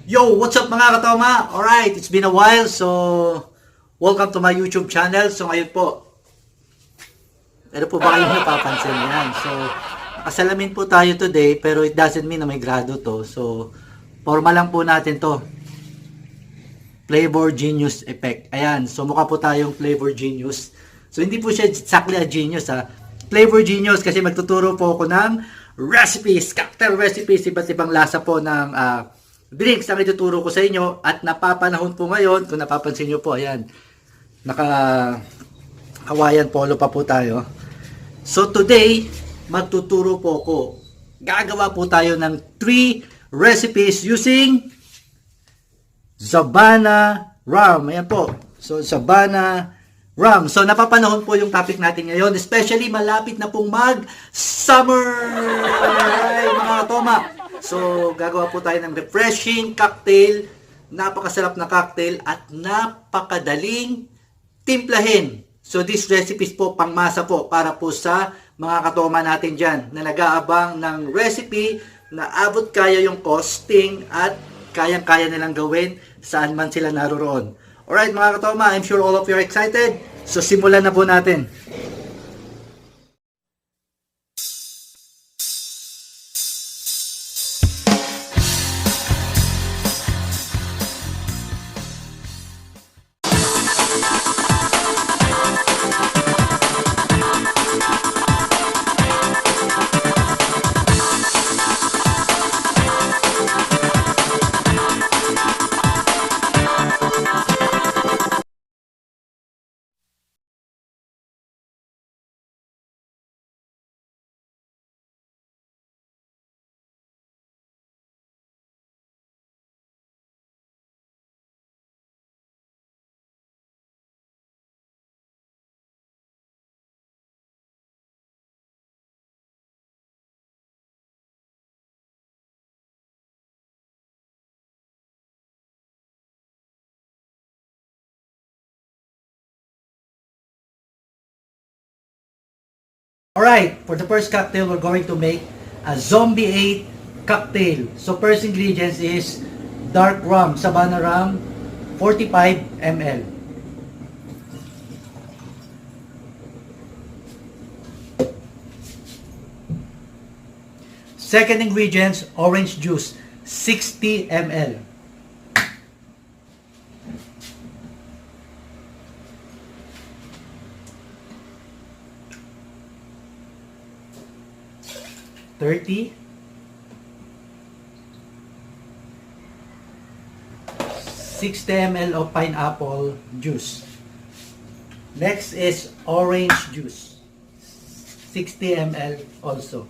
Yo, what's up mga katoma? Alright, it's been a while, so welcome to my YouTube channel. So ngayon po, ano po ba kayong napapansin yan? So, nakasalamin po tayo today, pero it doesn't mean na may grado to. So, forma lang po natin to. Flavor Genius Effect. Ayan, so mukha po tayong Flavor Genius. So, hindi po siya exactly a genius ha. Flavor Genius kasi magtuturo po ako ng recipes, cocktail recipes, iba't ibang lasa po ng drinks ang ituturo ko sa inyo at napapanahon po ngayon, kung napapansin nyo po, ayan, naka Hawaiian polo pa po tayo. So today, magtuturo po ako. Gagawa po tayo ng 3 recipes using Zabana Rum. Ayan po. So Zabana Rum. So napapanahon po yung topic natin ngayon, especially malapit na pong mag-summer. Ay, mga toma. So, gagawa po tayo ng refreshing cocktail, napakasarap na cocktail at napakadaling timplahin. So, these recipes po, pangmasa po, para po sa mga katoma natin dyan na nag-aabang ng recipe na abot kaya yung costing at kayang-kaya nilang gawin saan man sila naroroon. Alright mga katoma, I'm sure all of you are excited. So, simulan na po natin. Alright, for the first cocktail, we're going to make a Zombie 8 cocktail. So first ingredients is dark rum, Savannah rum, 45 ml. Second ingredients, orange juice, 60 ml. $30, 60 ml of pineapple juice. Next is orange juice, 60 ml also.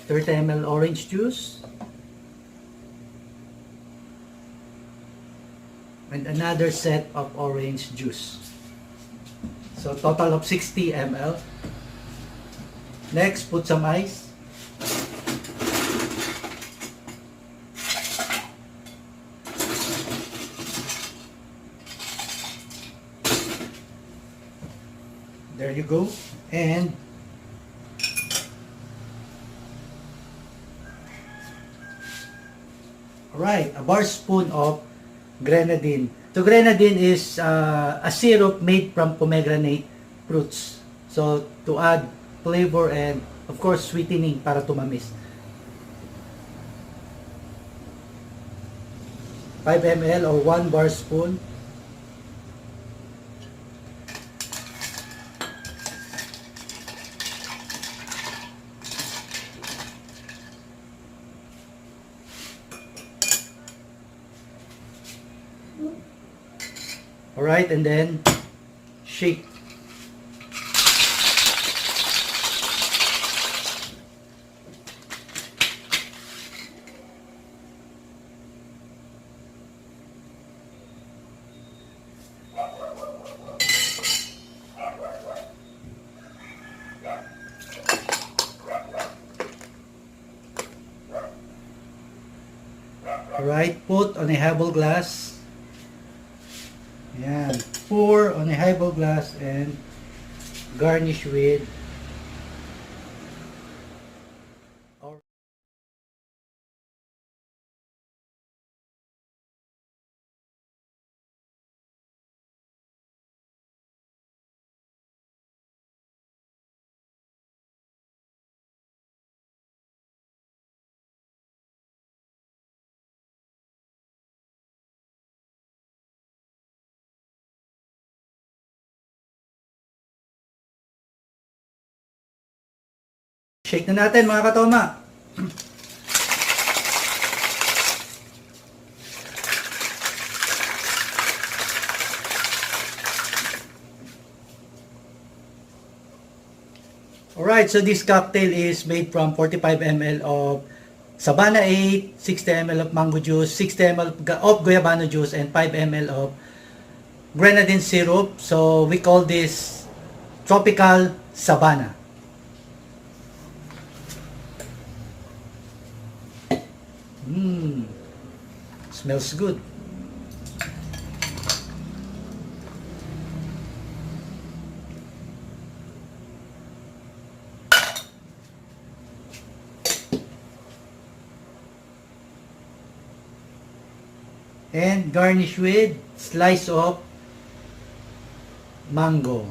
30 ml orange juice. And another set of orange juice. So total of 60 ml. Next, put some ice. There you go. And alright, a bar spoon of grenadine. So grenadine is a syrup made from pomegranate fruits. So to add flavor and of course sweetening para tumamis. 5 ml or 1 bar spoon. Alright, and then shake. Alright, put on a highball glass. Ayan. Pour on a highball glass and garnish with Shake na natin mga katoma. Alright, so this cocktail is made from 45 ml of Savannah 8, 60 ml of mango juice, 60 ml of guayabano juice, and 5 ml of grenadine syrup. So we call this Tropical Savannah. Smells good. And garnish with slice of mango.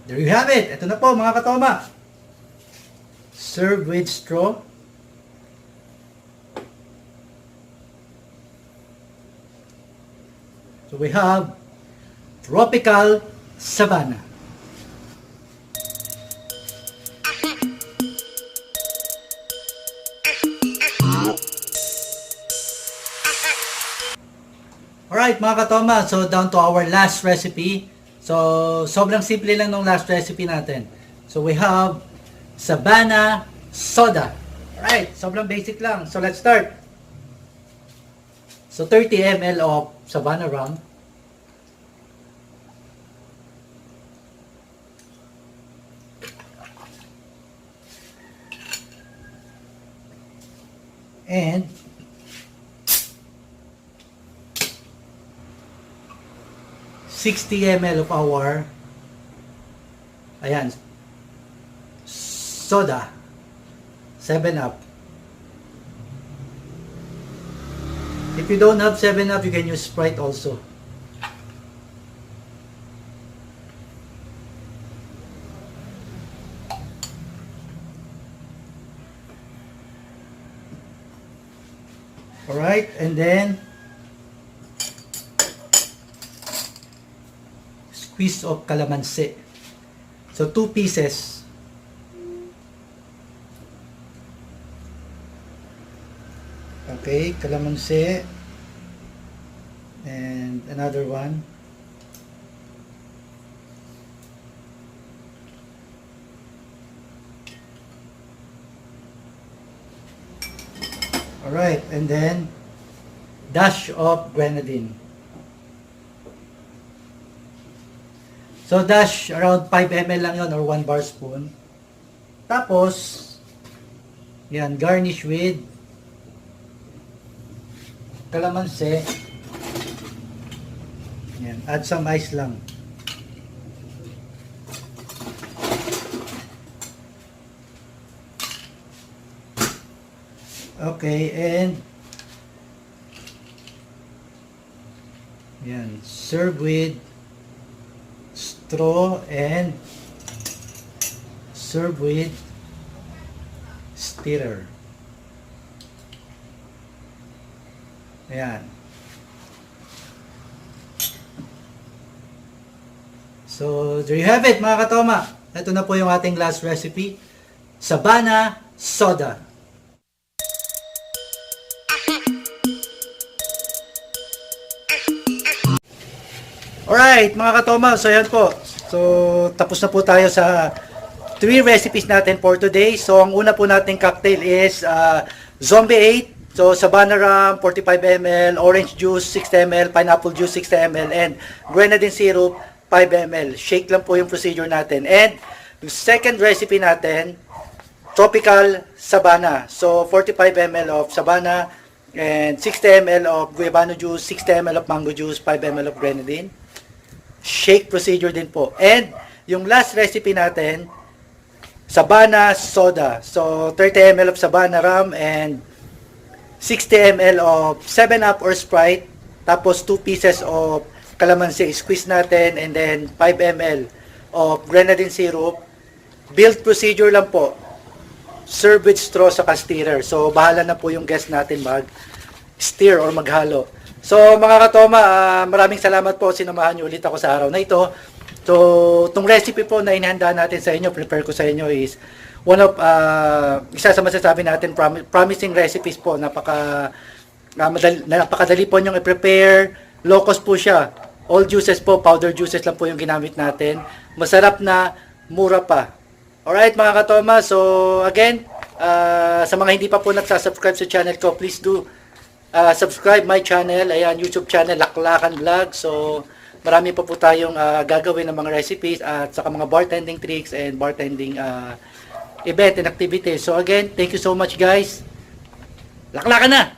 There you have it. Ito na po mga katoma. Serve with straw. So we have Tropical Savannah. Alright mga katoma, so down to our last recipe. So sobrang simple lang ng last recipe natin. So we have Savannah Soda. Alright, sobrang basic lang. So let's start. So 30 ml of Savannah rum. And 60 ml of our soda 7-Up. If you don't have 7-Up, you can use Sprite also. Alright, and then squeeze of calamansi. So 2 pieces. Okay, calamansi. And another one. Alright, and then dash of grenadine. So dash around 5 ml lang yon or 1 bar spoon. Tapos yan, garnish with calamansi. Yan, add some ice lang. Okay, and yan, serve with straw and serve with stirrer. Ayan. So, there you have it mga katoma. Ito na po yung ating last recipe. Savannah Soda. Alright mga katoma, so yan po. So tapos na po tayo sa 3 recipes natin for today. So ang una po nating cocktail is Zombie 8. So Savannah rum 45 ml, orange juice 60 ml, pineapple juice 60 ml, and grenadine syrup 5 ml. Shake lang po yung procedure natin. And yung second recipe natin, Tropical Savannah. So 45 ml of Savannah and 60 ml of guayabano juice, 60 ml of mango juice, 5 ml of grenadine. Shake procedure din po. And yung last recipe natin, Savannah Soda. So 30 ml of Savannah rum and 60 ml of 7-Up or Sprite. Tapos 2 pieces of calamansi. Squeeze natin, and then 5 ml of grenadine syrup. Build procedure lang po. Serve with straw sa stirrer. So bahala na po yung guest natin mag-stir or maghalo. So mga katoma, maraming salamat po, sinamahan niyo ulit ako sa araw na ito. So, itong recipe po na inihanda natin sa inyo, prepare ko sa inyo is one of, isa sa masasabi natin, promising recipes po. Napakadali po niyong i-prepare. Low cost po siya. All juices po, powder juices lang po yung ginamit natin. Masarap na, mura pa. Alright mga katoma, so again, sa mga hindi pa po nagsasubscribe sa channel ko, please do subscribe my channel. Ayan, YouTube channel, Laklakan Vlog. So, marami pa po tayong gagawin ng mga recipes at saka mga bartending tricks and bartending event and activities. So again, thank you so much guys. Laklakan na!